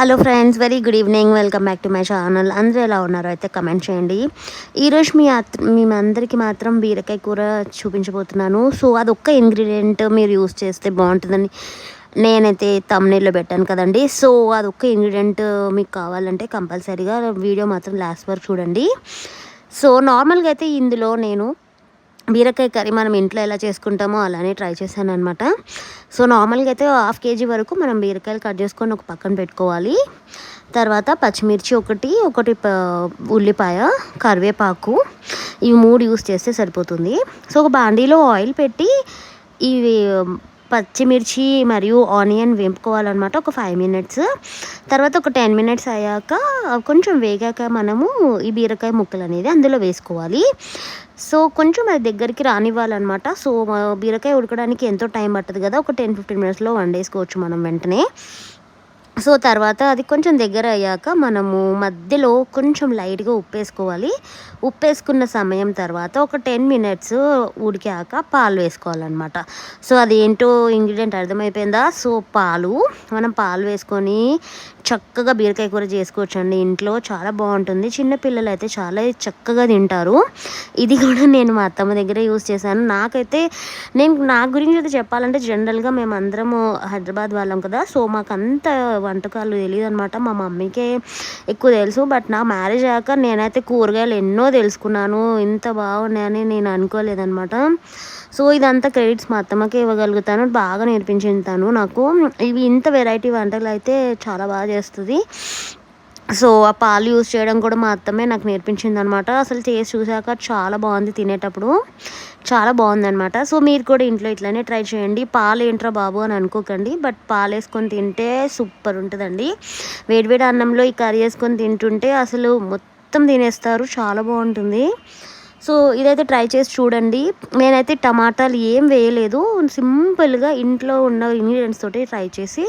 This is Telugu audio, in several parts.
Hello friends, very good evening. Welcome back to my channel. అందరూ ఎలా ఉన్నారో అయితే కమెంట్ చేయండి. ఈరోజు మీ అందరికీ మాత్రం బీరకాయ కూర చూపించబోతున్నాను. సో అదొక్క ఇంగ్రీడియంట్ మీరు యూస్ చేస్తే బాగుంటుందని నేనైతే థంబ్నెయిల్లో పెట్టాను కదండి. సో అదొక్క ఇంగ్రీడియంట్ మీకు కావాలంటే కంపల్సరీగా వీడియో మాత్రం లాస్ట్ వరకు చూడండి. సో నార్మల్గా అయితే ఇందులో నేను బీరకాయ కర్రీ మనం ఇంట్లో ఎలా చేసుకుంటామో అలానే ట్రై చేశాను అనమాట. సో నార్మల్గా అయితే 1/2 kg వరకు మనం బీరకాయలు కట్ చేసుకొని ఒక పక్కన పెట్టుకోవాలి. తర్వాత పచ్చిమిర్చి ఒకటి ఉల్లిపాయ, కరివేపాకు, ఇవి 3 యూస్ చేస్తే సరిపోతుంది. సో ఒక బాండీలో ఆయిల్ పెట్టి ఇవి పచ్చిమిర్చి మరియు ఆనియన్ వేపుకోవాలన్నమాట ఒక 5 మినిట్స్. తర్వాత ఒక 10 మినిట్స్ అయ్యాక కొంచెం వేగాక మనము ఈ బీరకాయ ముక్కలు అనేది అందులో వేసుకోవాలి. సో కొంచెం అది దగ్గరికి రానివ్వాలన్నమాట. సో బీరకాయ ఉడకడానికి ఎంతో టైం పట్టదు కదా, ఒక 10-15 మినిట్స్లో వండేసుకోవచ్చు మనం వెంటనే. సో తర్వాత అది కొంచెం దగ్గర అయ్యాక మనము మధ్యలో కొంచెం లైట్గా ఉప్పు వేసుకోవాలి. ఉప్పు వేసుకున్న సమయం తర్వాత ఒక 10 మినిట్స్ ఉడికాక పాలు వేసుకోవాలన్నమాట. సో అది ఏంటో ఇంగ్రీడియంట్ అర్థమైపోయిందా? సో మనం పాలు వేసుకొని చక్కగా బీరకాయ కూర చేసుకోవచ్చండి ఇంట్లో. చాలా బాగుంటుంది. చిన్నపిల్లలు అయితే చాలా చక్కగా తింటారు. ఇది కూడా నేను మా అత్తమ్మ దగ్గర యూస్ చేశాను. నా గురించి అయితే చెప్పాలంటే జనరల్గా మేము అందరము హైదరాబాద్ వాళ్ళం కదా. సో మాకు అంత వంటకాలు తెలియదు అనమాట. మా మమ్మీకే ఎక్కువ తెలుసు. బట్ నా మ్యారేజ్ అయ్యాక నేనైతే కూరగాయలు ఎన్నో తెలుసుకున్నాను. ఇంత బాగున్నాయని నేను అనుకోలేదనమాట. సో ఇదంతా క్రెడిట్స్ మా అత్తమ్మకే ఇవ్వగలుగుతాను. బాగా నేర్పించింది తను నాకు. ఇవి ఇంత వెరైటీ వంటలు అయితే చాలా బాగా చేస్తుంది. సో ఆ పాలు యూస్ చేయడం కూడా మా అత్తమ్మే నాకు నేర్పించింది అనమాట. అసలు చేసి చూసాక చాలా బాగుంది, తినేటప్పుడు చాలా బాగుందనమాట. సో మీరు కూడా ఇంట్లో ఇట్లానే ట్రై చేయండి. పాలు ఏంట్రా బాబు అని అనుకోకండి, బట్ పాలు వేసుకొని తింటే సూపర్ ఉంటుందండి. వేడివేడి అన్నంలో ఈ కర్రీ వేసుకొని తింటుంటే అసలు మొత్తం తినేస్తారు. చాలా బాగుంటుంది. సో ఇదైతే ట్రై చేసి చూడండి. నేనైతే టమాటాలు ఏం వేయలేదు, సింపుల్గా ఇంట్లో ఉన్న ఇంగ్రీడియంట్స్ తోటి ట్రై చేసి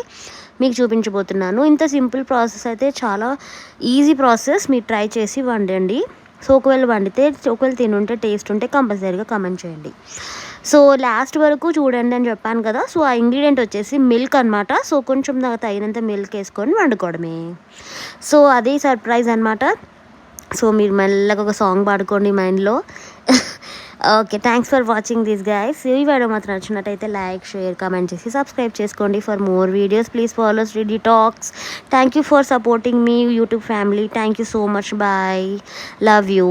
మీకు చూపించబోతున్నాను. ఇంత సింపుల్ ప్రాసెస్ అయితే చాలా ఈజీ ప్రాసెస్. మీరు ట్రై చేసి వండండి. సో ఒకవేళ తినుంటే టేస్ట్ ఉంటే కంపల్సరీగా కమెంట్ చేయండి. సో లాస్ట్ వరకు చూడండి అని చెప్పాను కదా. సో ఆ ఇంగ్రీడియంట్ వచ్చేసి మిల్క్ అనమాట. సో కొంచెం తగినంత మిల్క్ వేసుకొని వండుకోవడమే. సో అది సర్ప్రైజ్ అనమాట. సో మీరు మెల్లగా ఒక సాంగ్ పాడుకోండి మైండ్లో. Okay, thanks for watching this guys. ఈ వీడియో మాత్రం నచ్చినట్టయితే లైక్, షేర్, కామెంట్ చేసి సబ్స్క్రైబ్ చేసుకోండి for more videos. Please follow Sridi talks. Thank you for supporting మీ YouTube family. Thank you so much. Bye. Love you.